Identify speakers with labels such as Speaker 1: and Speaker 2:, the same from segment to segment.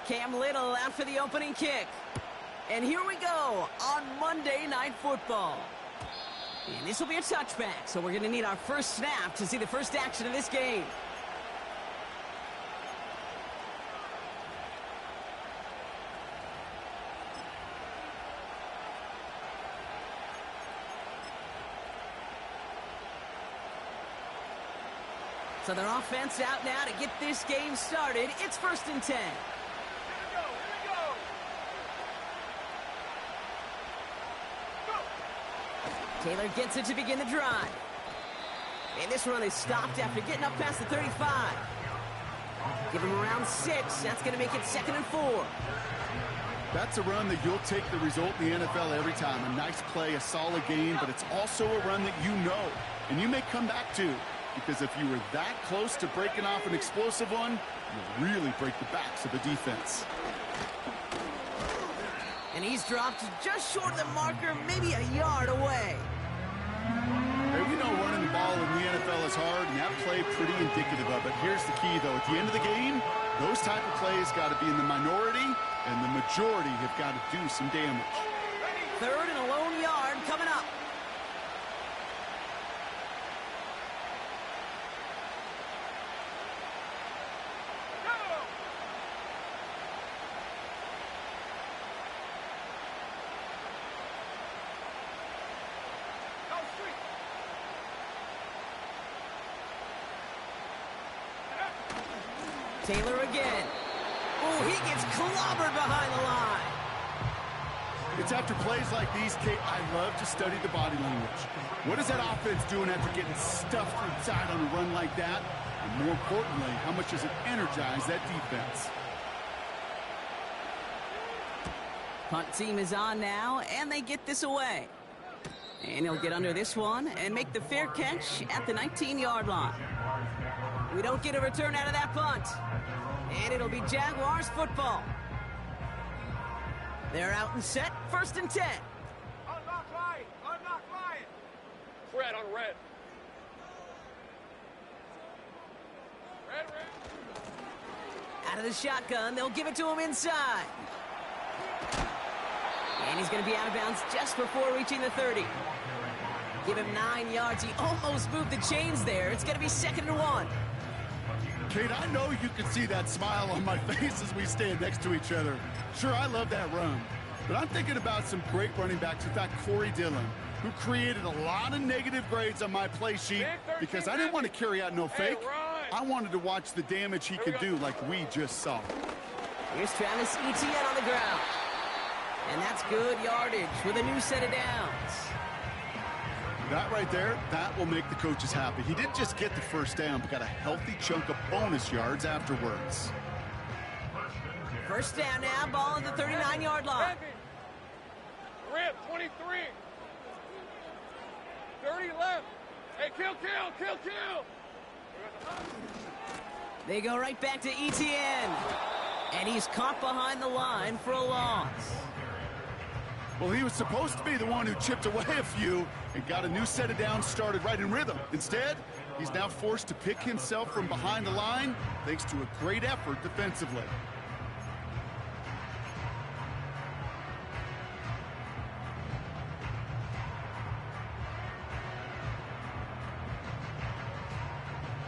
Speaker 1: Cam Little out for the opening kick. And here we go on Monday Night Football. And this will be a touchback, so we're going to need our first snap to see the first action of this game. So their offense out now to get this game started. It's 1st and 10. Taylor gets it to begin the drive. And this run is stopped after getting up past the 35. Give him around 6. That's going to make it 2nd and 4.
Speaker 2: That's a run that you'll take the result in the NFL every time. A nice play, a solid game, but it's also a run that you know and you may come back to. Because if you were that close to breaking off an explosive one, you'll really break the backs of the defense.
Speaker 1: And he's dropped just short of the marker, maybe a yard away.
Speaker 2: Hey, we know running the ball in the NFL is hard, and that play pretty indicative of it. Here's the key, though. At the end of the game, those type of plays got to be in the minority, and the majority have got to do some damage.
Speaker 1: 3rd and a lone yard coming up. Taylor again. Oh, he gets clobbered behind the line.
Speaker 2: It's after plays like these, Kate, I love to study the body language. What is that offense doing after getting stuffed inside on a run like that? And more importantly, how much does it energize that defense?
Speaker 1: Punt team is on now, and they get this away. And he'll get under this one and make the fair catch at the 19-yard line. We don't get a return out of that punt. And it'll be Jaguars football. They're out and set, 1st and 10.
Speaker 3: Unlock line! Unlock line! Red on red. Red, red.
Speaker 1: Out of the shotgun, they'll give it to him inside. And he's going to be out of bounds just before reaching the 30. Give him 9 yards. He almost moved the chains there. It's going to be 2nd and 1.
Speaker 2: Kate, I know you can see that smile on my face as we stand next to each other. Sure, I love that run. But I'm thinking about some great running backs. In fact, Corey Dillon, who created a lot of negative grades on my play sheet because I didn't want to carry out no fake. I wanted to watch the damage he could do like we just saw.
Speaker 1: Here's Travis Etienne on the ground. And that's good yardage with a new set of downs.
Speaker 2: That right there, that will make the coaches happy. He didn't just get the first down, but got a healthy chunk of bonus yards afterwards.
Speaker 1: 1st down now, ball at the 39-yard line.
Speaker 3: Rip, 23. 30 left. Hey, kill.
Speaker 1: They go right back to Etienne. And he's caught behind the line for a loss.
Speaker 2: Well, he was supposed to be the one who chipped away a few and got a new set of downs started right in rhythm. Instead, he's now forced to pick himself from behind the line thanks to a great effort defensively.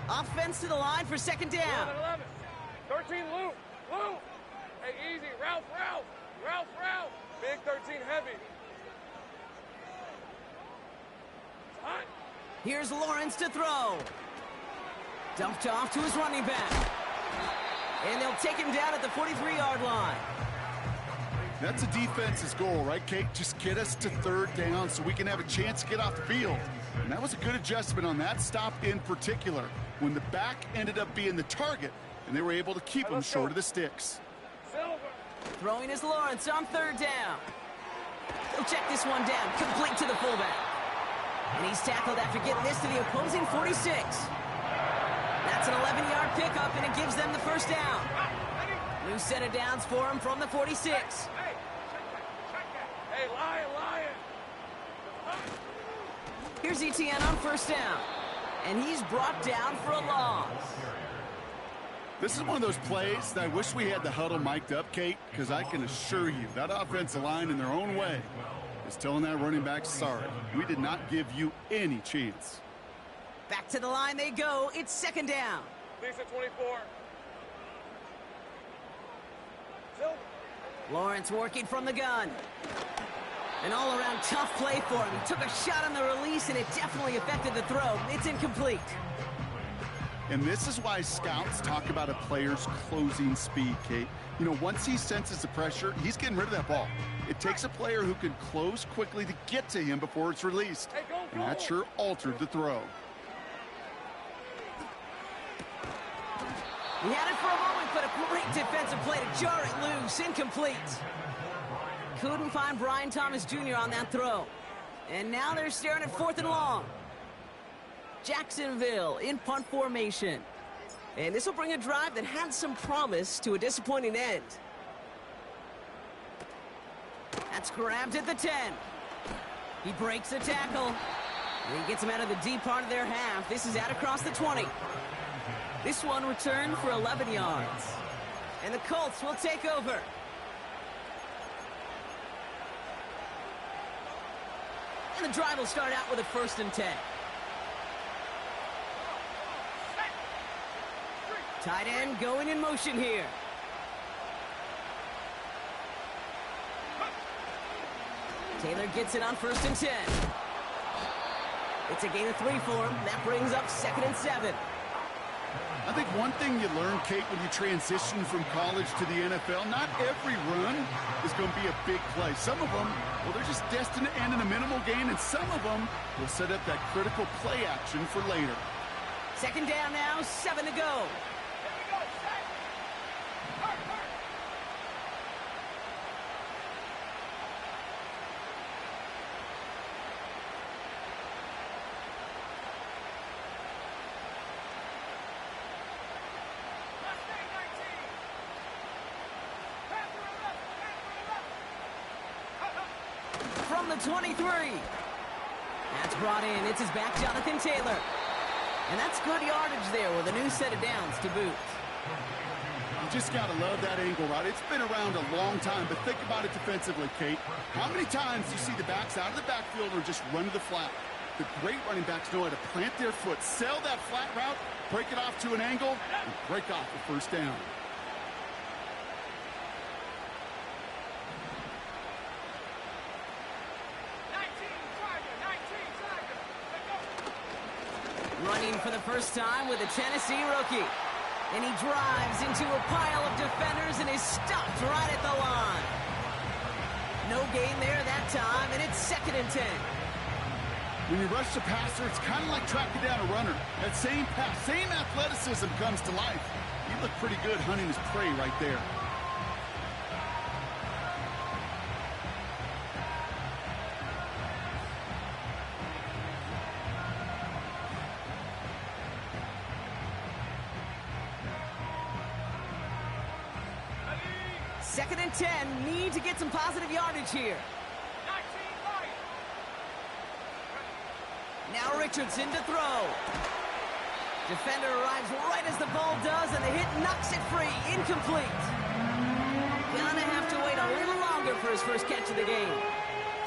Speaker 1: Offense to the line for 2nd down.
Speaker 3: 11. 13, Luke. Hey, easy. Ralph. Big 13 heavy. Hot.
Speaker 1: Here's Lawrence to throw. Dumped off to his running back. And they'll take him down at the 43-yard line.
Speaker 2: That's a defense's goal, right, Kate? Just get us to 3rd down so we can have a chance to get off the field. And that was a good adjustment on that stop in particular, when the back ended up being the target, and they were able to keep him short of the sticks.
Speaker 1: Throwing is Lawrence on 3rd down. He'll check this one down, complete to the fullback. And he's tackled after getting this to the opposing 46. That's an 11-yard pickup, and it gives them the 1st down. New set of downs for him from the 46.
Speaker 3: Hey, Lion.
Speaker 1: Here's Etienne on 1st down. And he's brought down for a loss.
Speaker 2: This is one of those plays that I wish we had the huddle mic'd up, Kate, because I can assure you that offensive line in their own way is telling that running back, sorry, we did not give you any chance.
Speaker 1: Back to the line they go. It's second down.
Speaker 3: Lisa 24. Silver.
Speaker 1: Lawrence working from the gun. An all-around tough play for him. He took a shot on the release, and it definitely affected the throw. It's incomplete.
Speaker 2: And this is why scouts talk about a player's closing speed, Kate. You know, once he senses the pressure, he's getting rid of that ball. It takes a player who can close quickly to get to him before it's released.
Speaker 3: Hey, go,
Speaker 2: And that sure altered the throw.
Speaker 1: He had it for a moment, but a great defensive play to jar it loose. Incomplete. Couldn't find Brian Thomas Jr. on that throw. And now they're staring at 4th and long. Jacksonville in punt formation. And this will bring a drive that had some promise to a disappointing end. That's grabbed at the 10. He breaks the tackle. And he gets him out of the deep part of their half. This is out across the 20. This one returned for 11 yards. And the Colts will take over. And the drive will start out with a 1st and 10. Tight end going in motion here. Taylor gets it on 1st and 10. It's a gain of 3 for him. That brings up 2nd and 7.
Speaker 2: I think one thing you learn, Kate, when you transition from college to the NFL, not every run is going to be a big play. Some of them, well, they're just destined to end in a minimal gain, and some of them will set up that critical play action for later.
Speaker 1: 2nd down now, 7 to go. From the 23. That's brought in. It's his back, Jonathan Taylor. And that's good yardage there with a new set of downs to boot.
Speaker 2: You just got to love that angle, right? It's been around a long time, but think about it defensively, Kate. How many times do you see the backs out of the backfield or just run to the flat? The great running backs know how to plant their foot, sell that flat route, break it off to an angle, and break off the 1st down.
Speaker 1: Running for the first time with a Tennessee rookie. And he drives into a pile of defenders and is stopped right at the line. No gain there that time, and it's 2nd and 10.
Speaker 2: When you rush the passer, it's kind of like tracking down a runner. That same pass, same athleticism comes to life. He looked pretty good hunting his prey right there.
Speaker 1: Second and 10. Need to get some positive yardage here. Now Richardson to throw. Defender arrives right as the ball does, and the hit knocks it free. Incomplete. Gonna have to wait a little longer for his first catch of the game.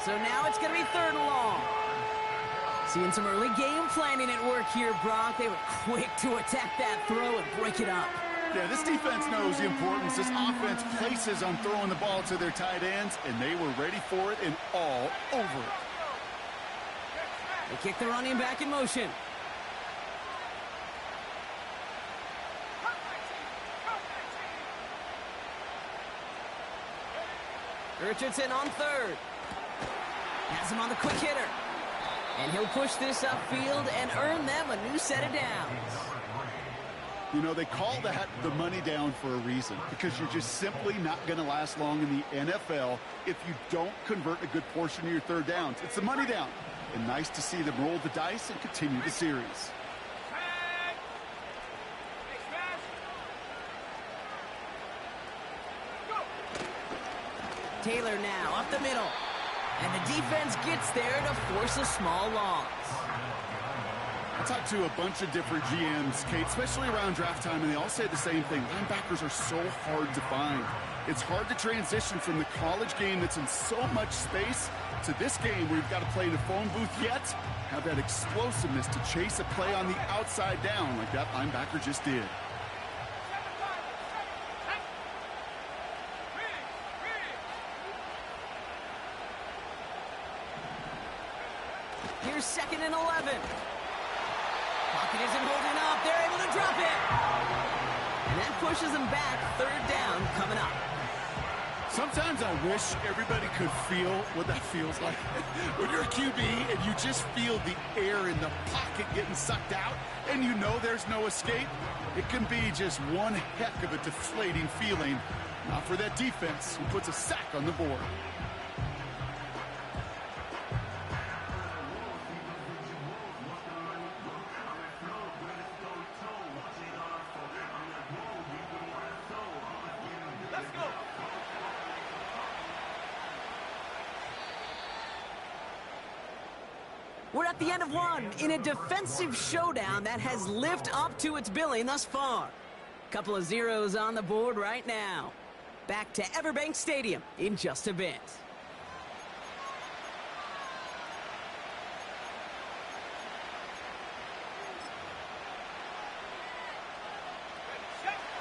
Speaker 1: So now it's going to be 3rd and long. Seeing some early game planning at work here, Brock. They were quick to attack that throw and break it up.
Speaker 2: Yeah, this defense knows the importance this offense places on throwing the ball to their tight ends, and they were ready for it and all over it.
Speaker 1: They kick the running back in motion. Richardson on 3rd. Has him on the quick hitter. And he'll push this upfield and earn them a new set of downs.
Speaker 2: You know, they call that the money down for a reason, because you're just simply not going to last long in the NFL if you don't convert a good portion of your 3rd downs. It's the money down. And nice to see them roll the dice and continue the series.
Speaker 1: Taylor now up the middle. And the defense gets there to force a small loss.
Speaker 2: I talked to a bunch of different GMs, Kate, especially around draft time, and they all say the same thing. Linebackers are so hard to find. It's hard to transition from the college game that's in so much space to this game where you've got to play in a phone booth, yet have that explosiveness to chase a play on the outside down like that linebacker just did.
Speaker 1: Here's 2nd and 11. Pocket isn't holding up. They're able to drop it. And that pushes them back. 3rd down coming up.
Speaker 2: Sometimes I wish everybody could feel what that feels like. When you're a QB and you just feel the air in the pocket getting sucked out and you know there's no escape, it can be just one heck of a deflating feeling. Not for that defense who puts a sack on the board.
Speaker 1: We're at the end of one in a defensive showdown that has lived up to its billing thus far. Couple of zeros on the board right now. Back to Everbank Stadium in just a bit.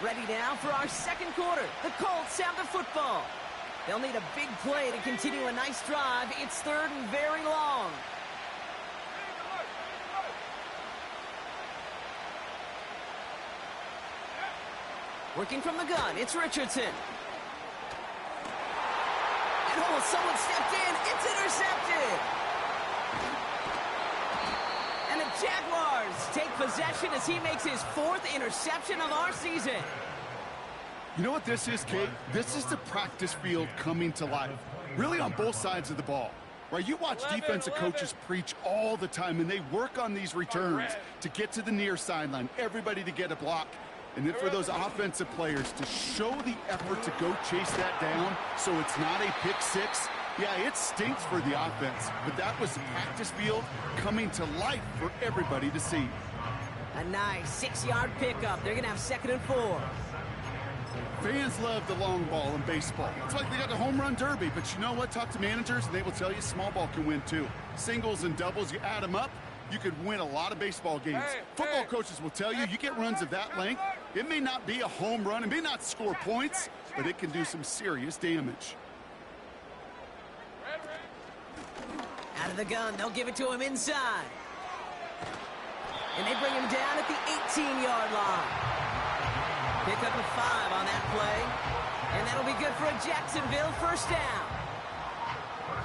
Speaker 1: Ready now for our 2nd quarter. The Colts have the football. They'll need a big play to continue a nice drive. It's 3rd and very long. Working from the gun, it's Richardson. And oh, someone stepped in. It's intercepted. And the Jaguars take possession as he makes his 4th interception of our season.
Speaker 2: You know what this is, Kate? This is the practice field coming to life. Really on both sides of the ball. Right, you watch defensive coaches preach all the time, and they work on these returns to get to the near sideline, everybody to get a block. And then for those offensive players to show the effort to go chase that down so it's not a pick six, yeah, it stinks for the offense. But that was the practice field coming to life for everybody to see.
Speaker 1: A nice 6-yard pickup. They're going to have 2nd and 4.
Speaker 2: Fans love the long ball in baseball. It's like they got the home run derby. But you know what? Talk to managers, and they will tell you small ball can win too. Singles and doubles, you add them up, you could win a lot of baseball games. Football coaches will tell you, you get runs of that length, it may not be a home run, it may not score points, but it can do some serious damage.
Speaker 1: Out of the gun, they'll give it to him inside. And they bring him down at the 18-yard line. Pick up a 5 on that play. And that'll be good for a Jacksonville 1st down.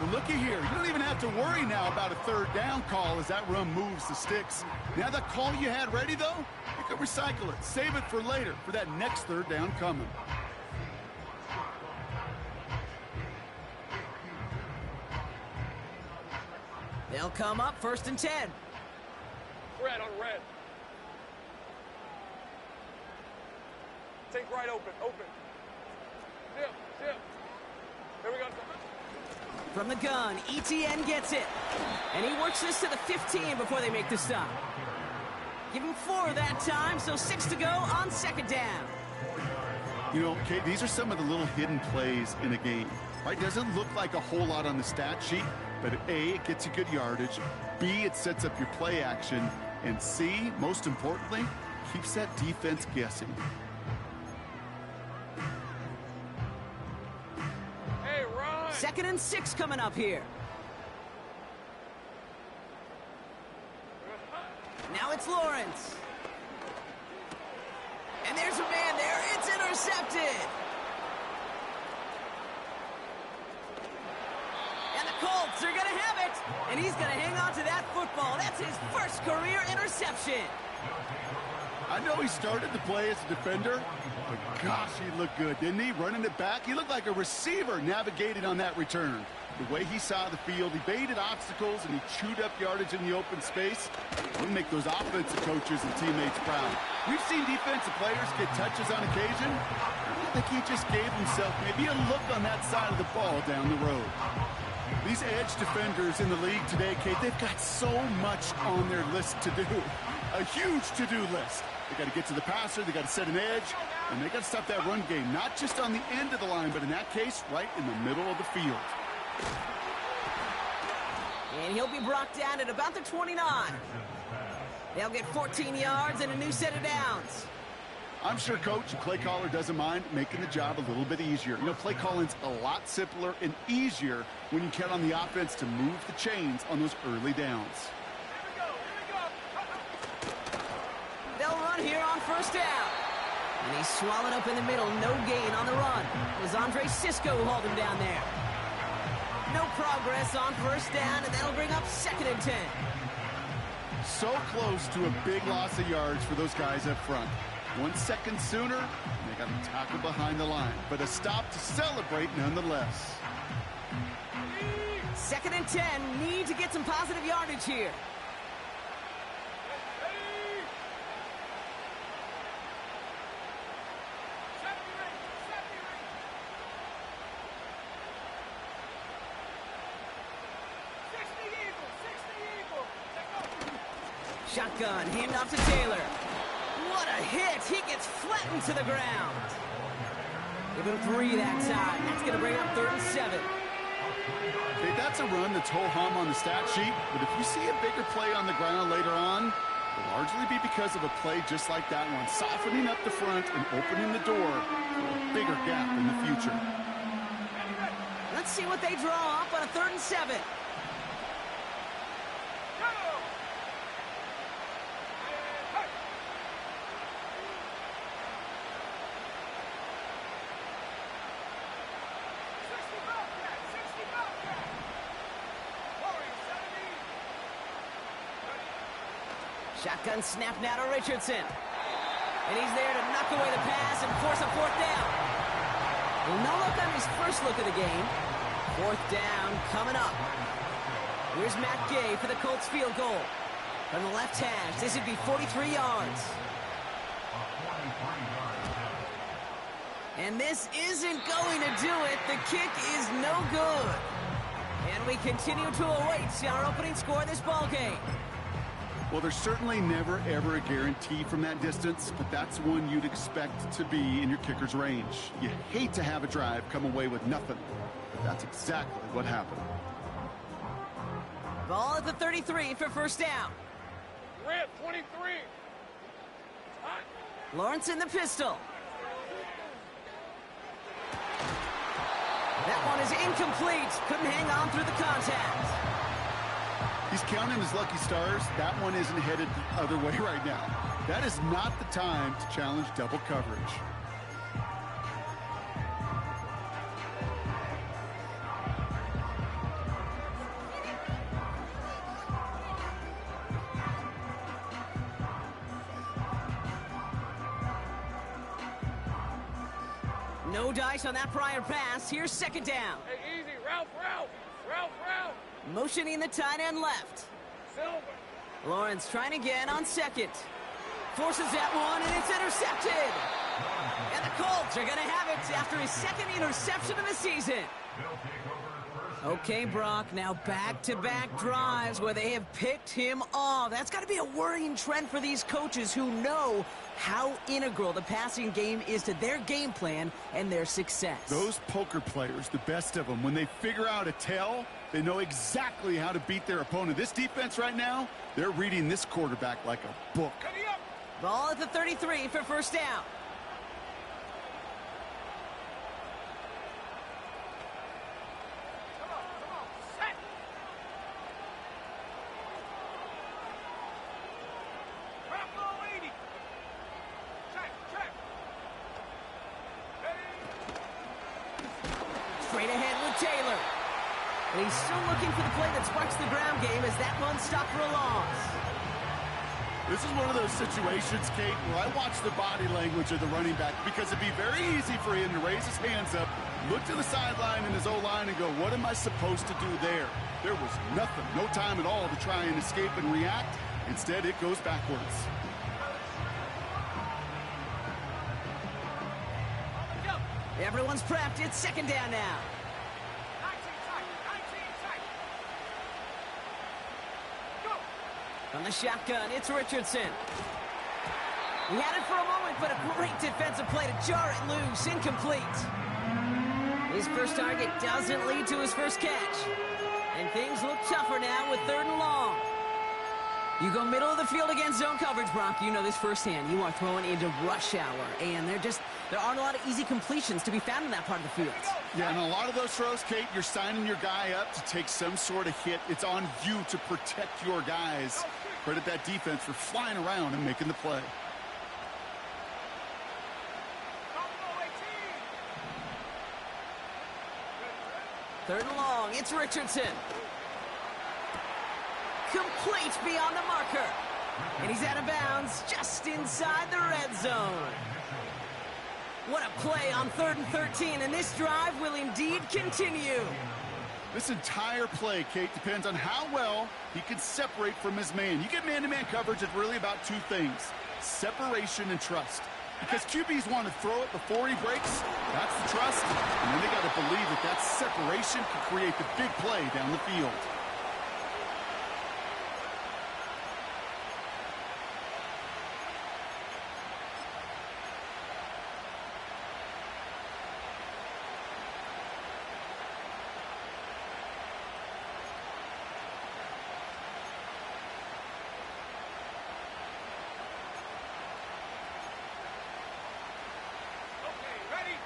Speaker 2: Well, looky here. You don't even have to worry now about a 3rd down call as that run moves the sticks. Now that call you had ready, though, you can recycle it. Save it for later, for that next 3rd down coming.
Speaker 1: They'll come up 1st and 10.
Speaker 3: Red on red. Take right open. Zip. Here we go.
Speaker 1: From the gun, ETN gets it. And he works this to the 15 before they make the stop. Give him 4 that time, so 6 to go on 2nd down.
Speaker 2: You know, Kate, these are some of the little hidden plays in a game. Right? Doesn't look like a whole lot on the stat sheet, but A, it gets you good yardage. B, it sets up your play action. And C, most importantly, keeps that defense guessing.
Speaker 3: Hey, run!
Speaker 1: 2nd and 6 coming up here. Now it's Lawrence. And there's a man there. It's intercepted. And the Colts are going to have it. And he's going to hang on to that football. That's his 1st career interception.
Speaker 2: I know he started the play as a defender, but gosh, he looked good, didn't he? Running it back, he looked like a receiver navigating on that return. The way he saw the field, he baited obstacles, and he chewed up yardage in the open space. He'll make those offensive coaches and teammates proud. We've seen defensive players get touches on occasion. I think he just gave himself maybe a look on that side of the ball down the road. These edge defenders in the league today, Kate, they've got so much on their list to do. A huge to-do list. They got to get to the passer, they got to set an edge, and they got to stop that run game, not just on the end of the line, but in that case, right in the middle of the field.
Speaker 1: And he'll be brought down at about the 29. They'll get 14 yards and a new set of downs.
Speaker 2: I'm sure coach and play caller doesn't mind making the job a little bit easier. You know, play calling's a lot simpler and easier when you count on the offense to move the chains on those early downs.
Speaker 1: They'll run here on first down. And he's swallowed up in the middle. No gain on the run. It was Andre Cisco who hauled him down there. No progress on first down, and that'll bring up 2nd and 10.
Speaker 2: So close to a big loss of yards for those guys up front. 1 second sooner, and they got to tackle behind the line. But a stop to celebrate nonetheless.
Speaker 1: 2nd and 10. Need to get some positive yardage here. Shotgun, handoff to Taylor. What a hit! He gets flattened to the ground. Give him 3 that time. That's going to bring up 3rd and 7.
Speaker 2: Okay, that's a run that's ho-hum on the stat sheet, but if you see a bigger play on the ground later on, it'll largely be because of a play just like that one, softening up the front and opening the door for a bigger gap in the future.
Speaker 1: Let's see what they draw up on a 3rd and 7. Shotgun snap now to Richardson. And he's there to knock away the pass and force a 4th down. Well, no look on his first look of the game. 4th down coming up. Here's Matt Gay for the Colts field goal. From the left hash, this would be 43 yards. And this isn't going to do it. The kick is no good. And we continue to await our opening score of this ball game.
Speaker 2: Well, there's certainly never, ever a guarantee from that distance, but that's one you'd expect to be in your kicker's range. You hate to have a drive come away with nothing, but that's exactly what happened.
Speaker 1: Ball at the 33 for first down.
Speaker 3: Red 23. Hot.
Speaker 1: Lawrence in the pistol. That one is incomplete. Couldn't hang on through the contact.
Speaker 2: He's counting his lucky stars. That one isn't headed the other way right now. That is not the time to challenge double coverage.
Speaker 1: No dice on that prior pass. Here's 2nd down.
Speaker 3: Hey, easy. Ralph.
Speaker 1: Motioning the tight end left.
Speaker 3: Silver.
Speaker 1: Lawrence trying again on 2nd. Forces that one, and it's intercepted. And the Colts are going to have it after his 2nd interception of the season. Okay, Brock, now back-to-back drives where they have picked him off. That's got to be a worrying trend for these coaches who know how integral the passing game is to their game plan and their success.
Speaker 2: Those poker players, the best of them, when they figure out a tell, they know exactly how to beat their opponent. This defense right now, they're reading this quarterback like a book.
Speaker 1: Ball at the 33 for first down. Straight ahead with Taylor. And he's still looking for the play that sparks the ground game as that one stopped for a loss.
Speaker 2: This is one of those situations, Kate, where I watch the body language of the running back because it'd be very easy for him to raise his hands up, look to the sideline in his O-line and go, what am I supposed to do there? There was nothing, no time at all to try and escape and react. Instead, it goes backwards.
Speaker 1: Everyone's prepped. It's 2nd down now.
Speaker 3: 19
Speaker 1: From the shotgun, it's Richardson. He had it for a moment, but a great defensive play to jar it loose. Incomplete. His first target doesn't lead to his first catch. And things look tougher now with 3rd and long. You go middle of the field against zone coverage, Brock. You know this firsthand. You are throwing into rush hour, and there aren't a lot of easy completions to be found in that part of the field.
Speaker 2: Yeah, and a lot of those throws, Kate, you're signing your guy up to take some sort of hit. It's on you to protect your guys. Credit that defense for flying around and making the play.
Speaker 1: Third and long, it's Richardson. Complete beyond the marker. And he's out of bounds just inside the red zone. What a play on 3rd and 13, and this drive will indeed continue.
Speaker 2: This entire play, Kate, depends on how well he can separate from his man. You get man-to-man coverage, it's really about 2 things, separation and trust. Because QBs want to throw it before he breaks, that's the trust. And then they got to believe that separation can create the big play down the field.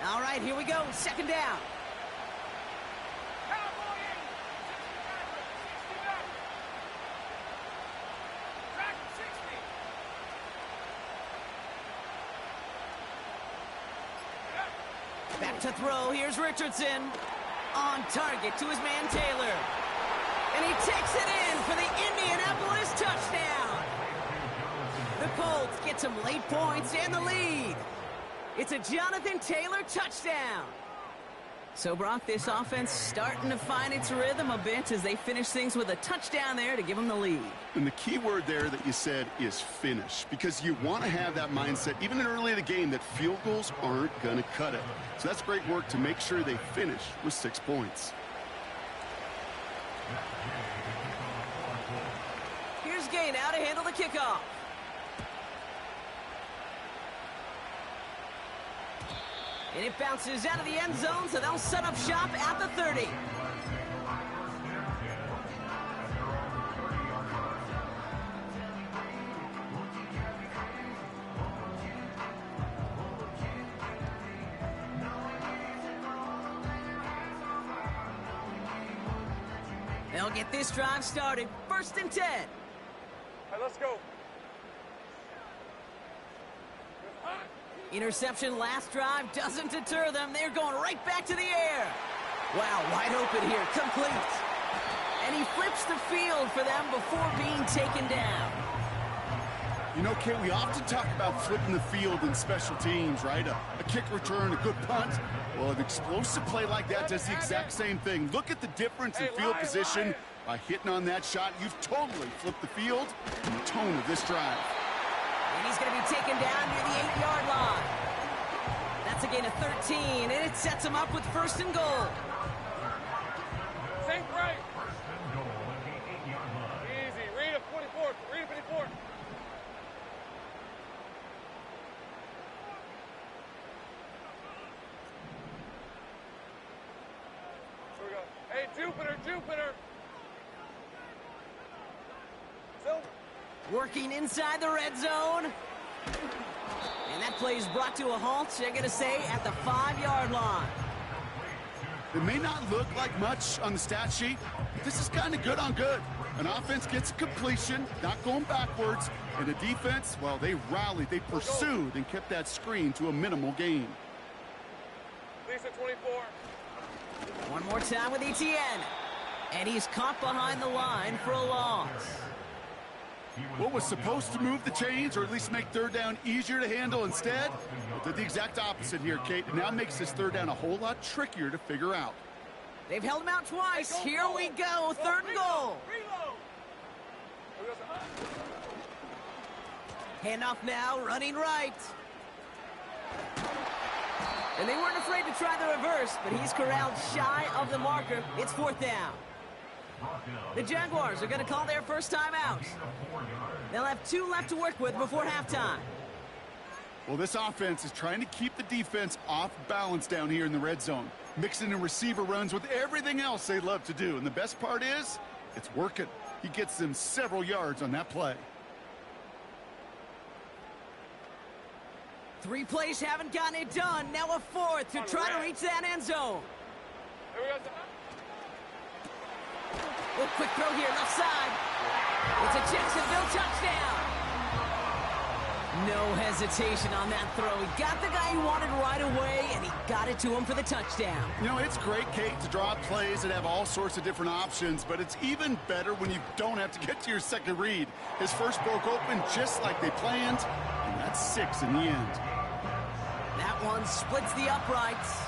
Speaker 1: All right, here we go. 2nd down. Back to throw. Here's Richardson. On target to his man Taylor. And he takes it in for the Indianapolis touchdown. The Colts get some late points and the lead. It's a Jonathan Taylor touchdown. So, Brock, this offense starting to find its rhythm a bit as they finish things with a touchdown there to give them the lead.
Speaker 2: And the key word there that you said is finish, because you want to have that mindset, even in early in the game, that field goals aren't going to cut it. So that's great work to make sure they finish with 6 points.
Speaker 1: Here's Gay now to handle the kickoff. And it bounces out of the end zone, so they'll set up shop at the 30. They'll get this drive started. 1st and 10.
Speaker 3: All right, let's go.
Speaker 1: Interception last drive doesn't deter them. They're going right back to the air. Wow, wide open here, complete. And he flips the field for them before being taken down.
Speaker 2: You know, Kate, we often talk about flipping the field in special teams, right? A kick return, a good punt. Well, an explosive play like that does the exact same thing. Look at the difference in field position. By hitting on that shot, you've totally flipped the field and the tone of this drive.
Speaker 1: And he's going to be taken down near the 8-yard line. That's a gain of 13, and it sets him up with 1st and goal.
Speaker 3: Think right. Easy. Read a 24. Read a 54. Here we go. Hey, Jupiter. Silver.
Speaker 1: Working inside the red zone. And that play is brought to a halt, they're going to say, at the 5-yard line.
Speaker 2: It may not look like much on the stat sheet, but this is kind of good on good. An offense gets a completion, not going backwards, and the defense, well, they rallied, they pursued, and kept that screen to a minimal gain.
Speaker 3: Lisa 24.
Speaker 1: One more time with Etienne. And he's caught behind the line for a loss.
Speaker 2: What was supposed to move the chains, or at least make 3rd down easier to handle instead, well, did the exact opposite here, Kate. It now makes this 3rd down a whole lot trickier to figure out.
Speaker 1: They've held him out twice. Here we go, 3rd and goal. Handoff now, running right. And they weren't afraid to try the reverse, but he's corralled shy of the marker. It's 4th down. The Jaguars are going to call their first time out. They'll have 2 left to work with before halftime.
Speaker 2: Well, this offense is trying to keep the defense off balance down here in the red zone, mixing in receiver runs with everything else they love to do. And the best part is, it's working. He gets them several yards on that play.
Speaker 1: 3 plays haven't gotten it done. Now a 4th to try to reach that end zone. Oh, quick throw here, left side. It's a Jacksonville touchdown. No hesitation on that throw. He got the guy he wanted right away, and he got it to him for the touchdown.
Speaker 2: You know, it's great, Kate, to draw plays that have all sorts of different options, but it's even better when you don't have to get to your second read. His first broke open just like they planned, and that's 6 in the end.
Speaker 1: That one splits the uprights.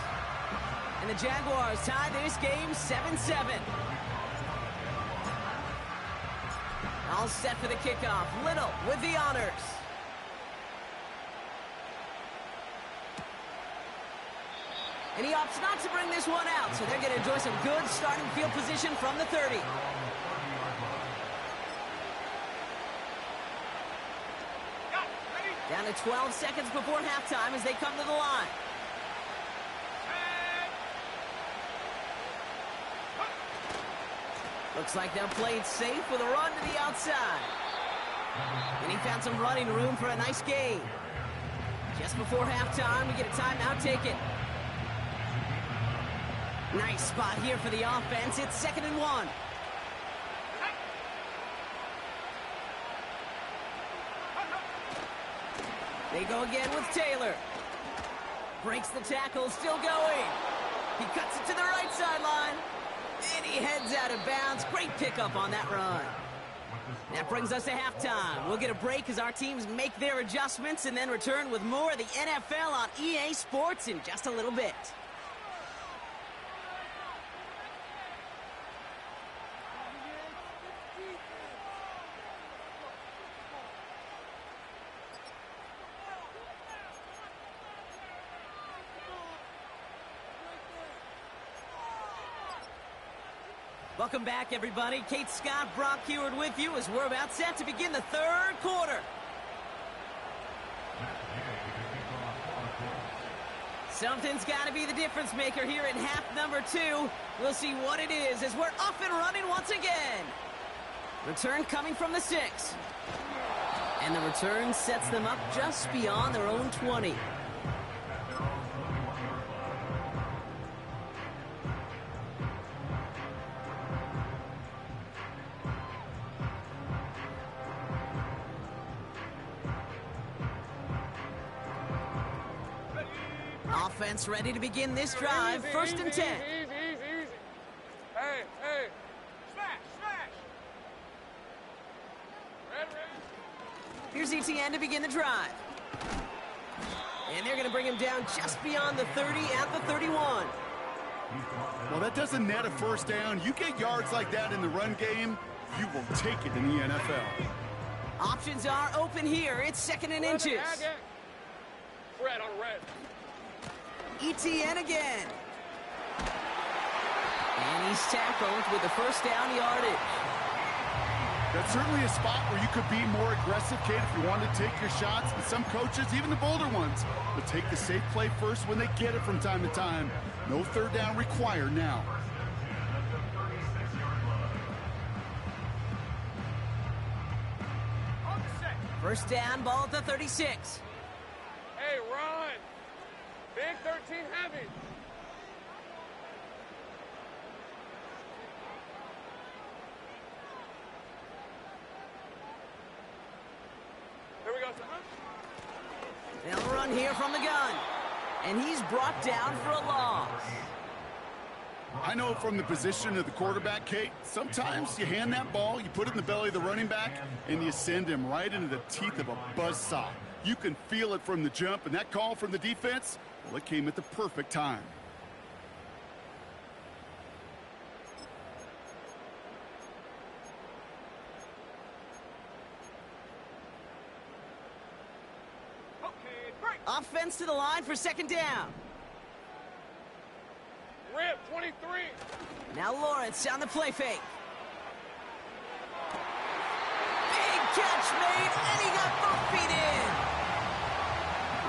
Speaker 1: And the Jaguars tie this game 7-7. All set for the kickoff. Little with the honors. And he opts not to bring this one out, so they're going to enjoy some good starting field position from the 30. Down to 12 seconds before halftime as they come to the line. Looks like they'll play it safe with a run to the outside. And he found some running room for a nice gain. Just before halftime, we get a timeout taken. Nice spot here for the offense. It's 2nd and 1. They go again with Taylor. Breaks the tackle, still going. He cuts it to the right sideline. And he heads out of bounds. Great pickup on that run. That brings us to halftime. We'll get a break as our teams make their adjustments and then return with more of the NFL on EA Sports in just a little bit. Welcome back, everybody. Kate Scott, Brock Heward with you as we're about set to begin the 3rd quarter. Something's got to be the difference maker here in half number 2. We'll see what it is as we're off and running once again. Return coming from the 6. And the return sets them up just beyond their own 20. Offense ready to begin this drive. 1st and 10.
Speaker 3: Easy. Hey. Smash. Red.
Speaker 1: Here's Etienne to begin the drive. And they're going to bring him down just beyond the 30 at the 31.
Speaker 2: Well, that doesn't net a 1st down. You get yards like that in the run game, you will take it in the NFL.
Speaker 1: Options are open here. It's 2nd and inches.
Speaker 3: Red on red.
Speaker 1: Etienne again. And he's tackled with the 1st down yardage.
Speaker 2: That's certainly a spot where you could be more aggressive, Kate, if you want to take your shots. And some coaches, even the bolder ones, will take the safe play first when they get it from time to time. No 3rd down required now.
Speaker 3: On the set.
Speaker 1: 1st down, ball at the 36.
Speaker 3: Hey, run. Big 13 heavy. Here we go, son.
Speaker 1: They'll run here from the gun. And he's brought down for a loss.
Speaker 2: I know from the position of the quarterback, Kate, sometimes you hand that ball, you put it in the belly of the running back, and you send him right into the teeth of a buzzsaw. You can feel it from the jump, and that call from the defense, well, it came at the perfect time.
Speaker 3: Okay, break.
Speaker 1: Offense to the line for 2nd down.
Speaker 3: Rip, 23.
Speaker 1: Now Lawrence on the play fake. catch made, and he got both feet in.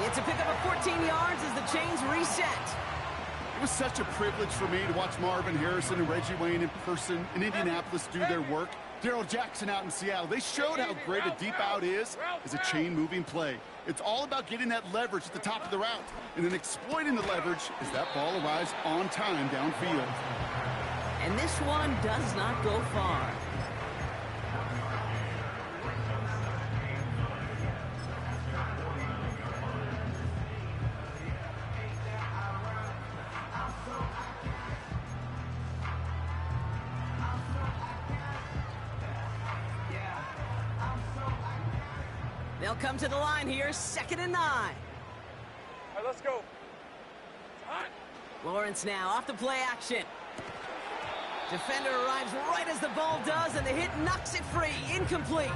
Speaker 1: It's a pickup of 14 yards as the chains reset.
Speaker 2: It was such a privilege for me to watch Marvin Harrison and Reggie Wayne in person in Indianapolis do their work. Darrell Jackson out in Seattle. They showed how great a deep out is as a chain-moving play. It's all about getting that leverage at the top of the route and then exploiting the leverage as that ball arrives on time downfield.
Speaker 1: And this one does not go far. They'll come to the line here, 2nd and 9.
Speaker 3: All right, let's go. Hot.
Speaker 1: Lawrence now off the play action. Defender arrives right as the ball does, and the hit knocks it free. Incomplete.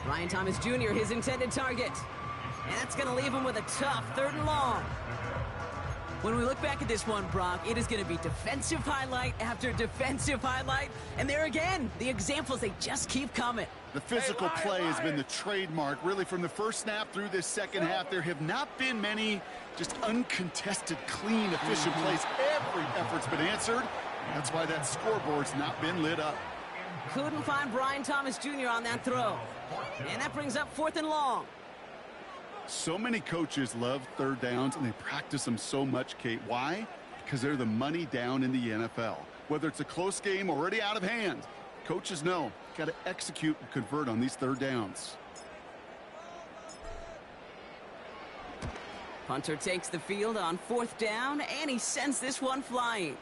Speaker 1: Ryan Thomas Jr., his intended target. And that's going to leave him with a tough 3rd and long. When we look back at this one, Brock, it is going to be defensive highlight after defensive highlight. And there again, the examples, they just keep coming.
Speaker 2: The physical play has been the trademark, really, from the first snap through this second half. There have not been many just uncontested, clean, efficient plays. Every effort's been answered. That's why that scoreboard's not been lit up.
Speaker 1: Couldn't find Brian Thomas Jr. on that throw. And that brings up 4th and long.
Speaker 2: So many coaches love 3rd downs, and they practice them so much, Kate. Why? Because they're the money down in the NFL. Whether it's a close game already out of hand, coaches know, got to execute and convert on these 3rd downs.
Speaker 1: Punter takes the field on 4th down, and he sends this one flying.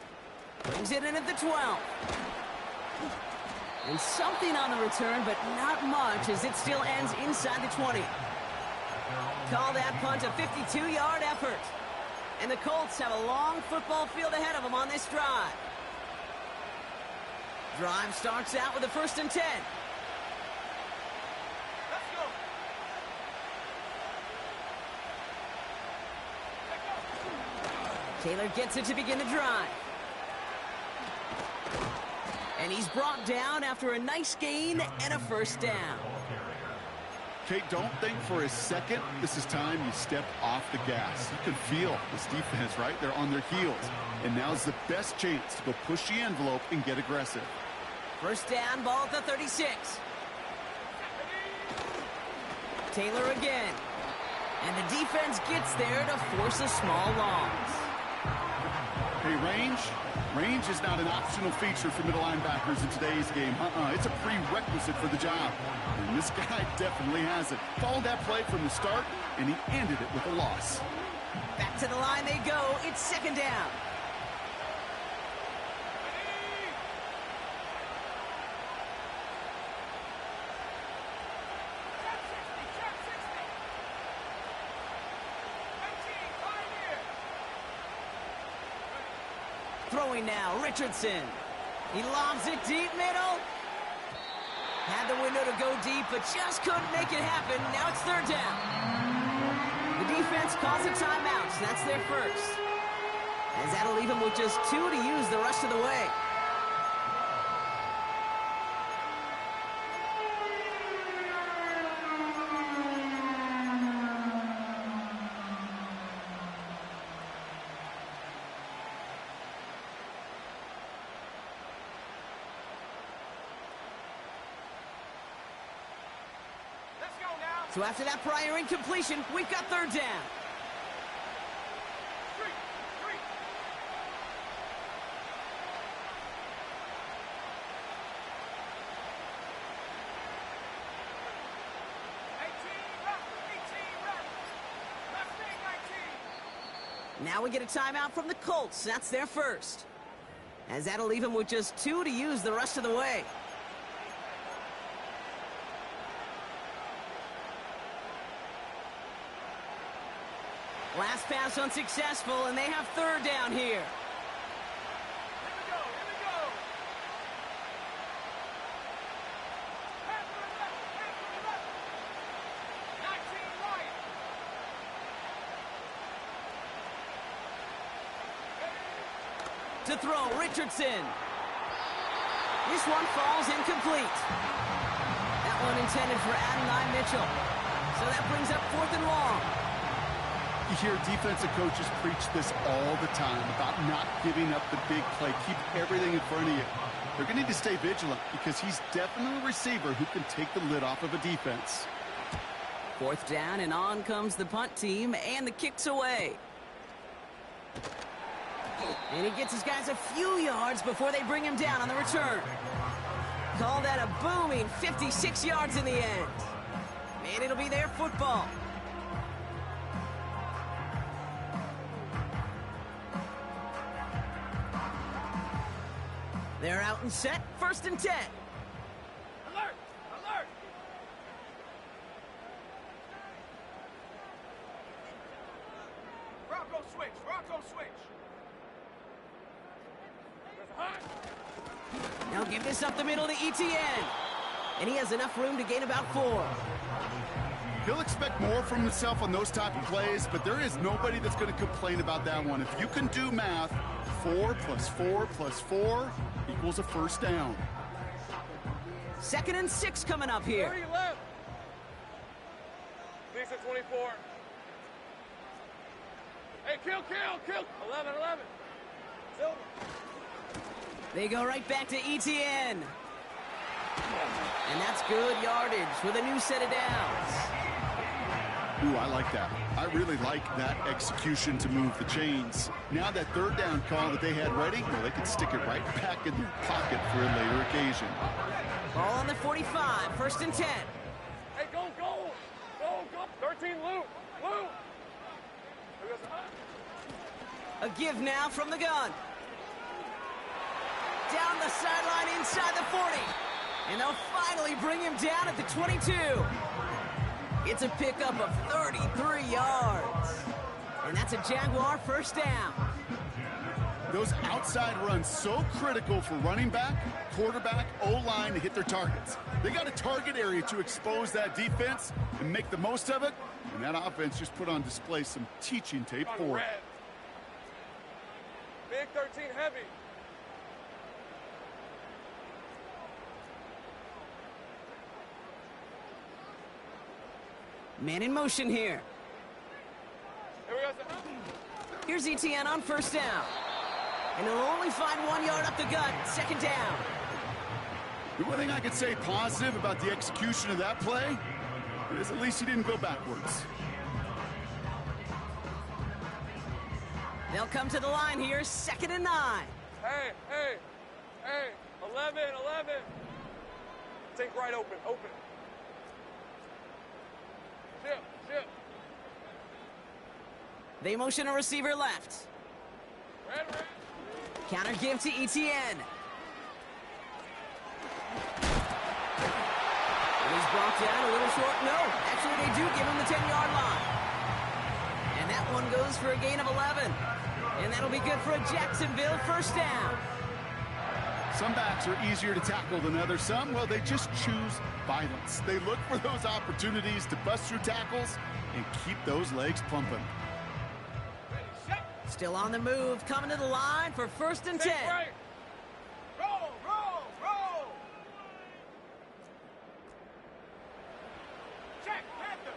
Speaker 1: Brings it in at the 12. And something on the return, but not much, as it still ends inside the 20. Call that punt a 52-yard effort. And the Colts have a long football field ahead of them on this drive. Drive starts out with a 1st and 10.
Speaker 3: Let's go.
Speaker 1: Taylor gets it to begin the drive. And he's brought down after a nice gain and a 1st down.
Speaker 2: Kate, don't think for a second this is time you step off the gas. You can feel this defense, right? They're on their heels. And now's the best chance to go push the envelope and get aggressive.
Speaker 1: 1st down, ball at the 36. Taylor again. And the defense gets there to force a small loss.
Speaker 2: Hey, range is not an optional feature for middle linebackers in today's game. It's a prerequisite for the job. And this guy definitely has it. Followed that play from the start, and he ended it with a loss.
Speaker 1: Back to the line they go. It's 2nd down. Throwing now, Richardson. He lobs it deep middle. Had the window to go deep, but just couldn't make it happen. Now it's 3rd down. The defense calls a timeout, so that's their 1st. As that'll leave them with just 2 to use the rest of the way. So after that prior incompletion, we've got 3rd down. Now we get a timeout from the Colts. That's their 1st. As that'll leave them with just 2 to use the rest of the way. Last pass unsuccessful, and they have 3rd down here.
Speaker 3: Here we go. Pass to the left. 19 right.
Speaker 1: To throw, Richardson. This one falls incomplete. That one intended for Adonai Mitchell. So that brings up 4th and long.
Speaker 2: You hear defensive coaches preach this all the time about not giving up the big play. Keep everything in front of you. They're going to need to stay vigilant because he's definitely a receiver who can take the lid off of a defense.
Speaker 1: 4th down, and on comes the punt team, and the kick's away. And he gets his guys a few yards before they bring him down on the return. Call that a booming 56 yards in the end. And it'll be their football. They're out and set, 1st and 10.
Speaker 3: Alert! Alert! Bronco switch! Bronco switch! There's a hunt!
Speaker 1: Now give this up the middle to ETN. And he has enough room to gain about 4.
Speaker 2: He'll expect more from himself on those type of plays, but there is nobody that's going to complain about that one. If you can do math, 4 plus 4 plus 4 equals a 1st down.
Speaker 1: 2nd and 6 coming up here.
Speaker 3: 30 left. Lisa 24. Hey, kill. 11. Silver.
Speaker 1: They go right back to ETN. And that's good yardage with a new set of downs.
Speaker 2: Ooh, I like that. I really like that execution to move the chains. Now that 3rd down call that they had ready, well, they can stick it right back in their pocket for a later occasion.
Speaker 1: Ball on the 45, 1st and 10.
Speaker 3: Hey, go! 13, Lou!
Speaker 1: A give now from the gun. Down the sideline inside the 40. And they'll finally bring him down at the 22. It's a pickup of 33 yards. And that's a Jaguar 1st down.
Speaker 2: Those outside runs so critical for running back, quarterback, O-line to hit their targets. They got a target area to expose that defense and make the most of it. And that offense just put on display some teaching tape for it.
Speaker 3: Big 13 heavy.
Speaker 1: Man in motion here.
Speaker 3: Here we go.
Speaker 1: Here's ETN on 1st down. And he'll only find 1 yard up the gut, 2nd down.
Speaker 2: The one thing I could say positive about the execution of that play is at least he didn't go backwards.
Speaker 1: They'll come to the line here, 2nd and 9.
Speaker 3: Hey. 11. Think right open. Ship.
Speaker 1: They motion a receiver left.
Speaker 3: Red.
Speaker 1: Counter give to ETN. And he's brought down a little short. No, actually they do give him the 10-yard line. And that one goes for a gain of 11. And that'll be good for a Jacksonville 1st down.
Speaker 2: Some backs are easier to tackle than others. Some, well, they just choose violence. They look for those opportunities to bust through tackles and keep those legs pumping.
Speaker 1: Still on the move, coming to the line for 1st and 10.
Speaker 3: Right. Roll. Check, Panther.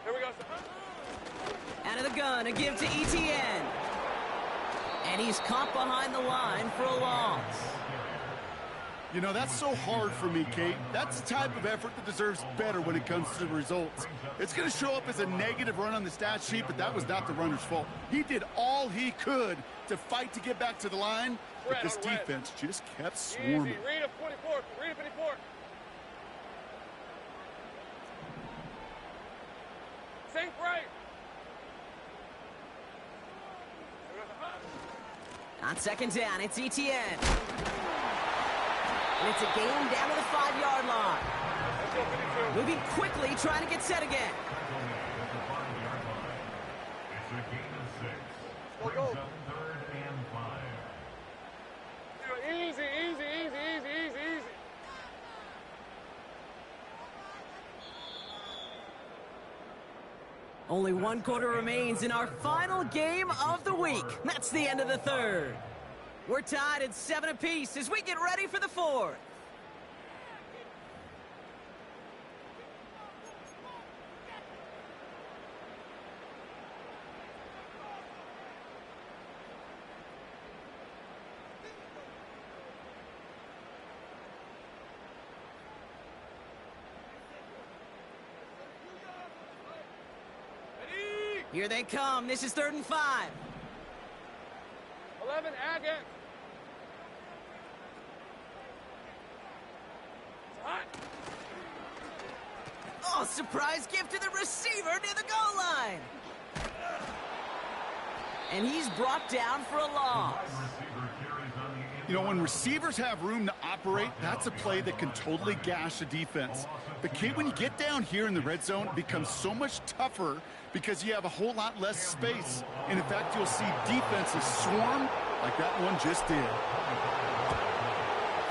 Speaker 3: Here we go.
Speaker 1: Out of the gun, a give to ETN. And he's caught behind the line for a loss.
Speaker 2: You know, that's so hard for me, Kate. That's the type of effort that deserves better when it comes to the results. It's going to show up as a negative run on the stat sheet, but that was not the runner's fault. He did all he could to fight to get back to the line, but this defense just kept swarming.
Speaker 3: Easy. Read a 24. Read a 54. Think right.
Speaker 1: On 2nd down, it's ETN. And it's a gain down to the 5-yard line. Moving quickly, trying to get set again.
Speaker 3: Go. Easy.
Speaker 1: Only 1 quarter remains in our final game of the week. That's the end of the 3rd. We're tied at 7 apiece as we get ready for the fourth. Here they come. This is 3rd and 5.
Speaker 3: 11, Agate.
Speaker 1: Oh, surprise gift to the receiver near the goal line. And he's brought down for a loss.
Speaker 2: You know, when receivers have room to operate, that's a play that can totally gash a defense. But Kate, when you get down here in the red zone, it becomes so much tougher because you have a whole lot less space. And in fact, you'll see defenses swarm like that one just did.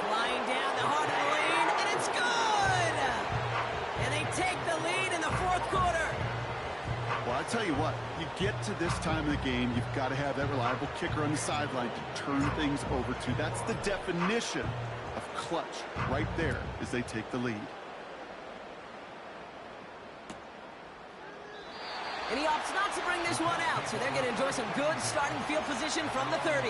Speaker 1: Flying down the heart of the lane, and it's good! And they take the lead in the 4th quarter.
Speaker 2: Well, I tell you what, you get to this time of the game, you've got to have that reliable kicker on the sideline to turn things over to. That's the definition of clutch right there as they take the lead.
Speaker 1: And he opts not to bring this one out, so they're going to enjoy some good starting field position from the 30.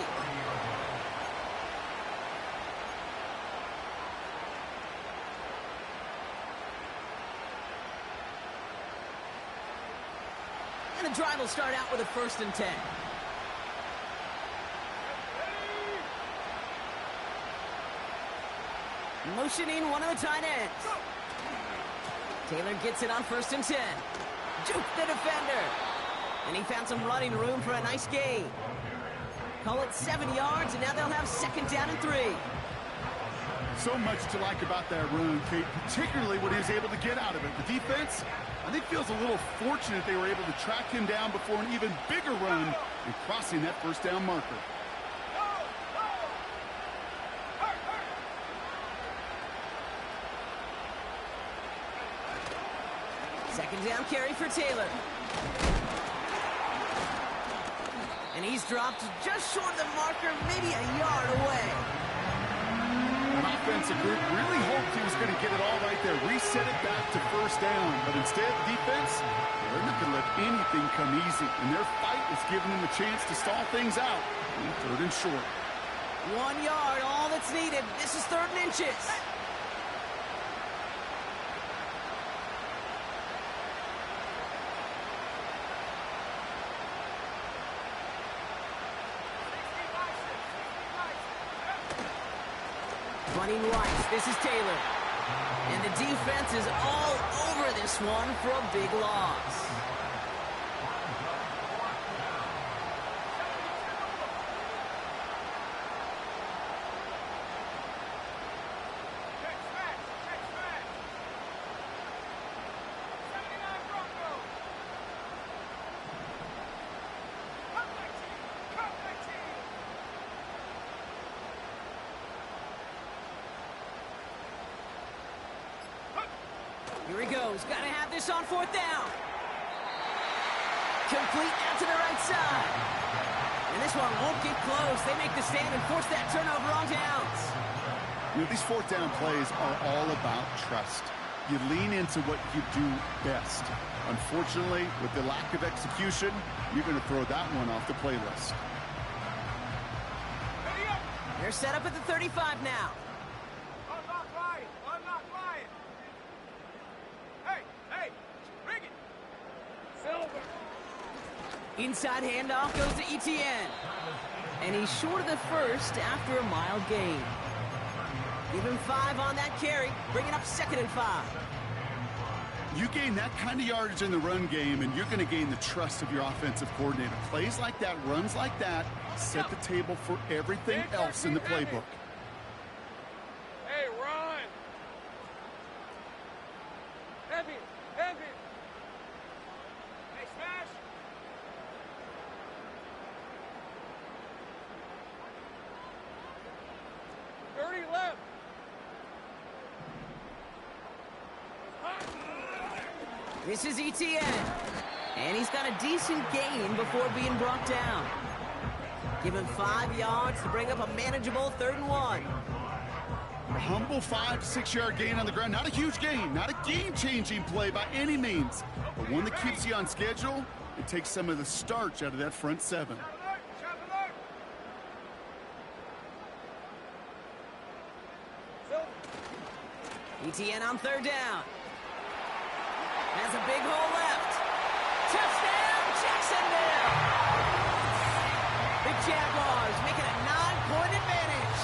Speaker 1: And the drive will start out with a 1st and 10. Motioning one of the tight ends. Taylor gets it on 1st and 10. Juke the defender. And he found some running room for a nice gain. Call it 7 yards, and now they'll have 2nd down and 3.
Speaker 2: So much to like about that run, Kate, particularly what he was able to get out of it. The defense, I think, feels a little fortunate they were able to track him down before an even bigger run and crossing that 1st down marker.
Speaker 1: Second down carry for Taylor. And he's dropped just short of the marker, maybe a yard away.
Speaker 2: An offensive group really hoped he was going to get it all right there, reset it back to 1st down. But instead, defense, they're not going to let anything come easy. And their fight is giving them a chance to stall things out in 3rd and short.
Speaker 1: 1 yard, all that's needed. This is 3rd and inches. Running right, this is Taylor. And the defense is all over this one for a big loss. Here he goes. Got to have this on 4th down. Complete out to the right side. And this one won't get close. They make the stand and force that turnover on downs.
Speaker 2: You know, these 4th down plays are all about trust. You lean into what you do best. Unfortunately, with the lack of execution, you're going to throw that one off the playlist.
Speaker 1: They're set up at the 35 now.
Speaker 3: Unlock Ryan! Unlock Ryan! Hey! Bring it! Silver!
Speaker 1: Inside handoff goes to Etienne. And he's short of the 1st after a mile gain. Give him 5 on that carry, bringing up 2nd and 5.
Speaker 2: You gain that kind of yardage in the run game, and you're going to gain the trust of your offensive coordinator. Plays like that, runs like that, set the table for everything else in the playbook.
Speaker 3: Hey, run! Heavy! Hey, smash! Left.
Speaker 1: This is Etienne. And he's got a decent gain before being brought down. Give him 5 yards to bring up a manageable 3rd and 1.
Speaker 2: A humble 5 to 6 yard gain on the ground. Not a huge gain, not a game-changing play by any means, but one that keeps you on schedule and takes some of the starch out of that front 7.
Speaker 1: ETN on 3rd down. Has a big hole left. Touchdown, Jacksonville! The Jaguars make it a 9-point advantage.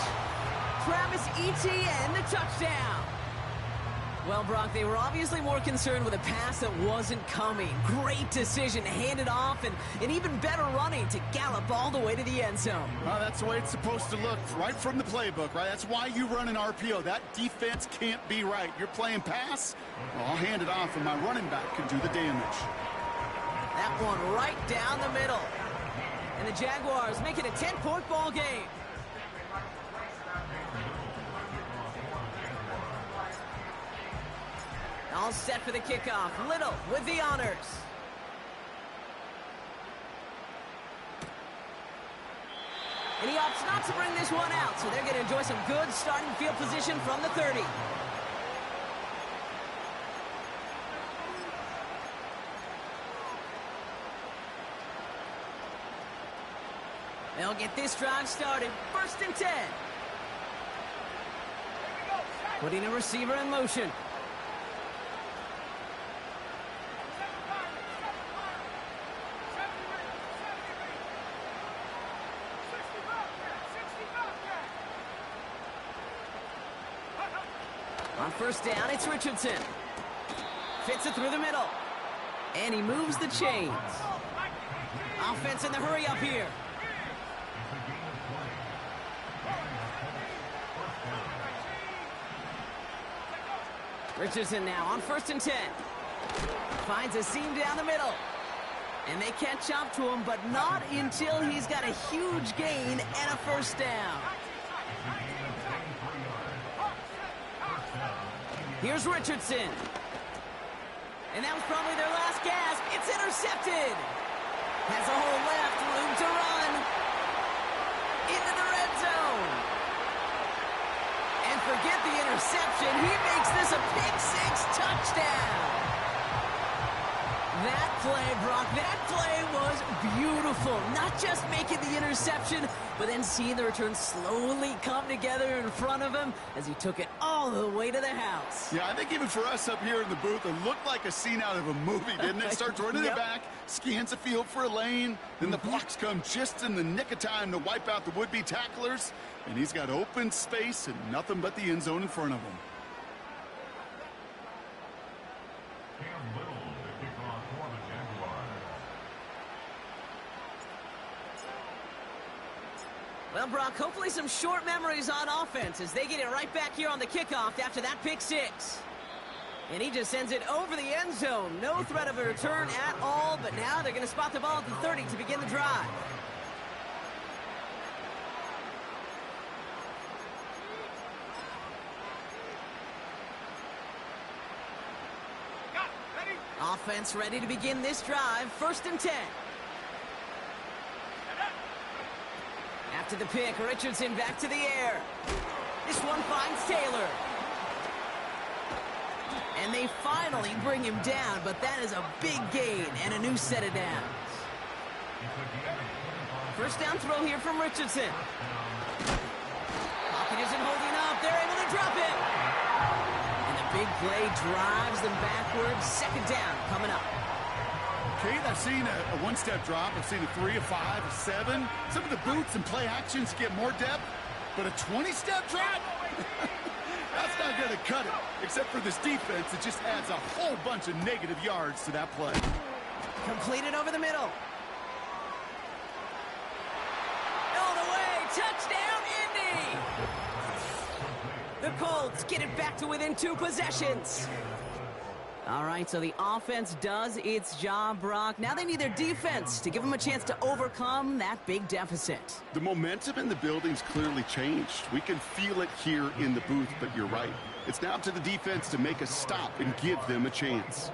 Speaker 1: Travis Etienne, the touchdown. Well, Brock, they were obviously more concerned with a pass that wasn't coming. Great decision to hand it off, and even better running to gallop all the way to the end zone.
Speaker 2: Well, that's the way it's supposed to look, right from the playbook, right? That's why you run an RPO. That defense can't be right. You're playing pass, well, I'll hand it off, and my running back can do the damage.
Speaker 1: That one right down the middle. And the Jaguars make it a 10-point ball game. All set for the kickoff. Little with the honors. And he opts not to bring this one out, so they're going to enjoy some good starting field position from the 30. They'll get this drive started. 1st and 10. Putting a receiver in motion. On 1st down, it's Richardson. Fits it through the middle. And he moves the chains. Offense in the hurry up here. Richardson now on 1st and 10. Finds a seam down the middle. And they catch up to him, but not until he's got a huge gain and a 1st down. Here's Richardson. And that was probably their last gasp. It's intercepted. Has a hole left, room to run. Into the red zone. And forget the interception. He makes this a pick-6 touchdown. That play, Brock, that play was beautiful. Not just making the interception, but then seeing the return slowly come together in front of him as he took it all the way to the house.
Speaker 2: Yeah, I think even for us up here in the booth, it looked like a scene out of a movie, didn't it? Starts running it back, scans the field for a lane, then the blocks come just in the nick of time to wipe out the would-be tacklers, and he's got open space and nothing but the end zone in front of him.
Speaker 1: Well, Brock, hopefully some short memories on offense as they get it right back here on the kickoff after that pick-6. And he just sends it over the end zone. No threat of a return at all, but now they're going to spot the ball at the 30 to begin the drive. Offense ready to begin this drive. 1st and 10. After the pick, Richardson back to the air. This one finds Taylor. And they finally bring him down, but that is a big gain and a new set of downs. 1st down throw here from Richardson. Pocket isn't holding up. They're able to drop it. And the big play drives them backwards. 2nd down coming up.
Speaker 2: Kate, I've seen a one-step drop. I've seen a 3, a 5, a 7. Some of the boots and play actions get more depth, but a 20-step drop? That's not going to cut it. Except for this defense, it just adds a whole bunch of negative yards to that play.
Speaker 1: Completed over the middle. All the way. Touchdown, Indy! The Colts get it back to within 2 possessions. All right, so the offense does its job, Brock. Now they need their defense to give them a chance to overcome that big deficit.
Speaker 2: The momentum in the building's clearly changed. We can feel it here in the booth, but you're right. It's now up to the defense to make a stop and give them a chance.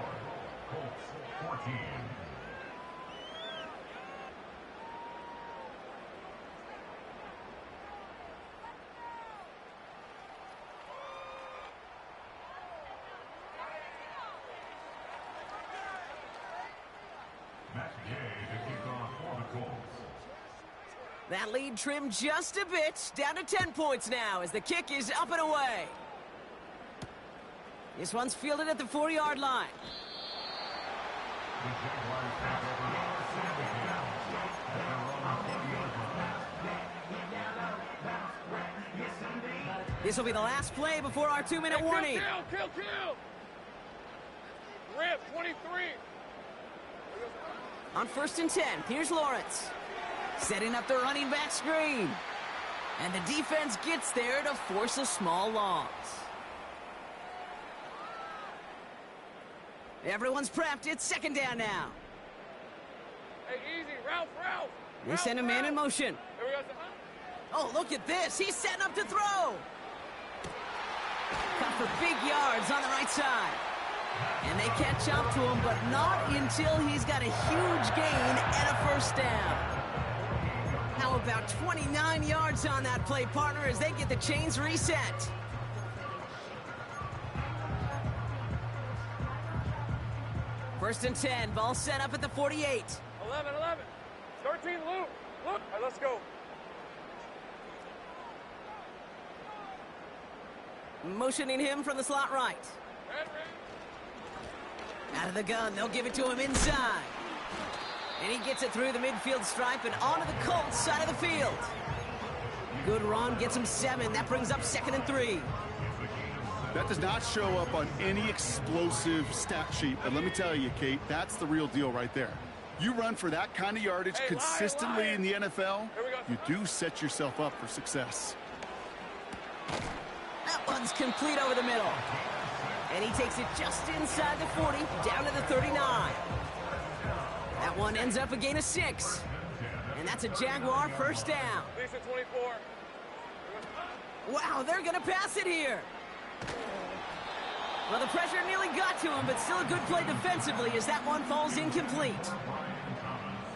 Speaker 1: That lead trimmed just a bit, down to 10 points now as the kick is up and away. This one's fielded at the 4-yard line. This will be the last play before our 2-minute warning.
Speaker 3: Kill! Rip, 23.
Speaker 1: On 1st and 10, here's Lawrence. Setting up the running back screen. And the defense gets there to force a small loss. Everyone's prepped. It's 2nd down now.
Speaker 3: Hey, easy. Ralph.
Speaker 1: They send a man in motion.
Speaker 3: Here we go.
Speaker 1: Oh, look at this. He's setting up to throw. Cut for big yards on the right side. And they catch up to him, but not until he's got a huge gain and a 1st down. How about 29 yards on that play, partner, as they get the chains reset. First and 10, ball set up at the 48.
Speaker 3: 11. 13, Luke. All right, let's go.
Speaker 1: Motioning him from the slot right. Out of the gun, they'll give it to him inside. And he gets it through the midfield stripe and onto the Colts side of the field. Good run, gets him 7. That brings up 2nd and 3.
Speaker 2: That does not show up on any explosive stat sheet, but let me tell you, Kate, that's the real deal right there. You run for that kind of yardage consistently in the NFL, you do set yourself up for success.
Speaker 1: That one's complete over the middle. And he takes it just inside the 40, down to the 39. That one ends up a gain of 6. And that's a Jaguar 1st down.
Speaker 3: Lisa, 24.
Speaker 1: Wow, they're going to pass it here. Well, the pressure nearly got to him, but still a good play defensively as that one falls incomplete.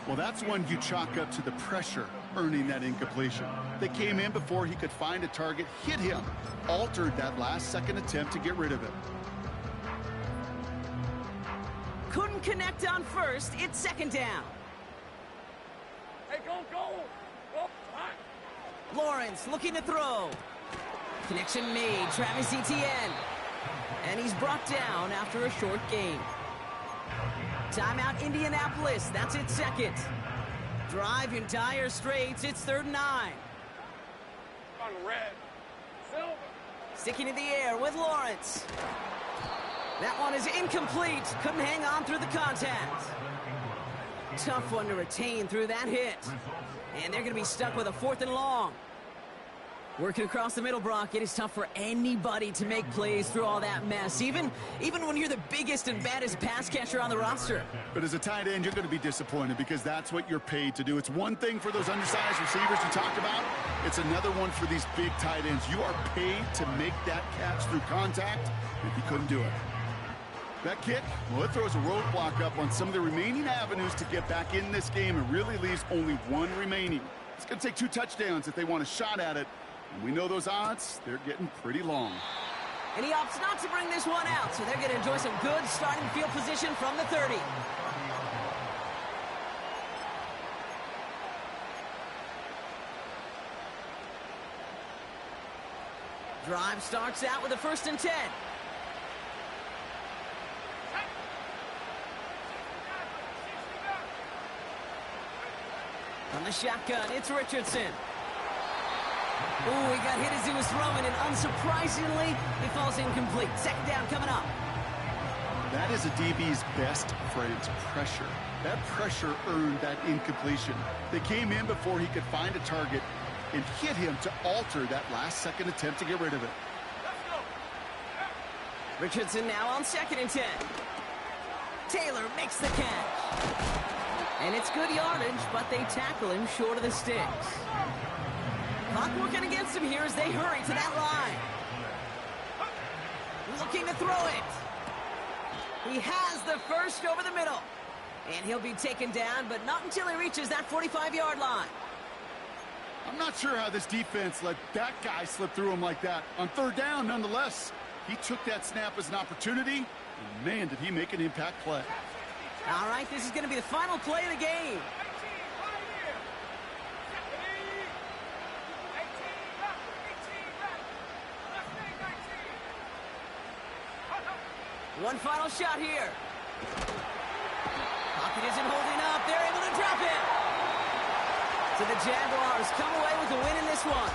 Speaker 2: Well, that's one you chalk up to the pressure earning that incompletion. They came in before he could find a target, hit him, altered that last-second attempt to get rid of it.
Speaker 1: Couldn't connect on 1st. It's 2nd down.
Speaker 3: Hey, go.
Speaker 1: Lawrence looking to throw. Connection made. Travis Etienne. And he's brought down after a short gain. Timeout Indianapolis. That's its 2nd. Drive in dire straits. It's 3rd and 9.
Speaker 3: On red. Silver.
Speaker 1: Sticking in the air with Lawrence. That one is incomplete. Couldn't hang on through the contact. Tough one to retain through that hit. And they're going to be stuck with a 4th and long. Working across the middle, Brock, it is tough for anybody to make plays through all that mess, even when you're the biggest and baddest pass catcher on the roster.
Speaker 2: But as a tight end, you're going to be disappointed because that's what you're paid to do. It's one thing for those undersized receivers you talked about. It's another one for these big tight ends. You are paid to make that catch through contact, and he couldn't do it. That kick, well, it throws a roadblock up on some of the remaining avenues to get back in this game and really leaves only one remaining. It's going to take 2 touchdowns if they want a shot at it. And we know those odds, they're getting pretty long.
Speaker 1: And he opts not to bring this one out, so they're going to enjoy some good starting field position from the 30. Drive starts out with a 1st and 10. On the shotgun, it's Richardson. Ooh, he got hit as he was throwing, and unsurprisingly, he falls incomplete. 2nd down coming up.
Speaker 2: That is a DB's best friend, pressure. That pressure earned that incompletion. They came in before he could find a target and hit him to alter that last-second attempt to get rid of it.
Speaker 1: Richardson now on 2nd and 10. Taylor makes the catch. And it's good yardage, but they tackle him short of the sticks. Clock working against him here as they hurry to that line. Looking to throw it. He has the 1st over the middle. And he'll be taken down, but not until he reaches that 45-yard line.
Speaker 2: I'm not sure how this defense let that guy slip through him like that. On 3rd down, nonetheless, he took that snap as an opportunity, and man, did he make an impact play.
Speaker 1: All right, this is going to be the final play of the game. One final shot here. Pocket isn't holding up. They're able to drop it. So the Jaguars come away with a win in this one.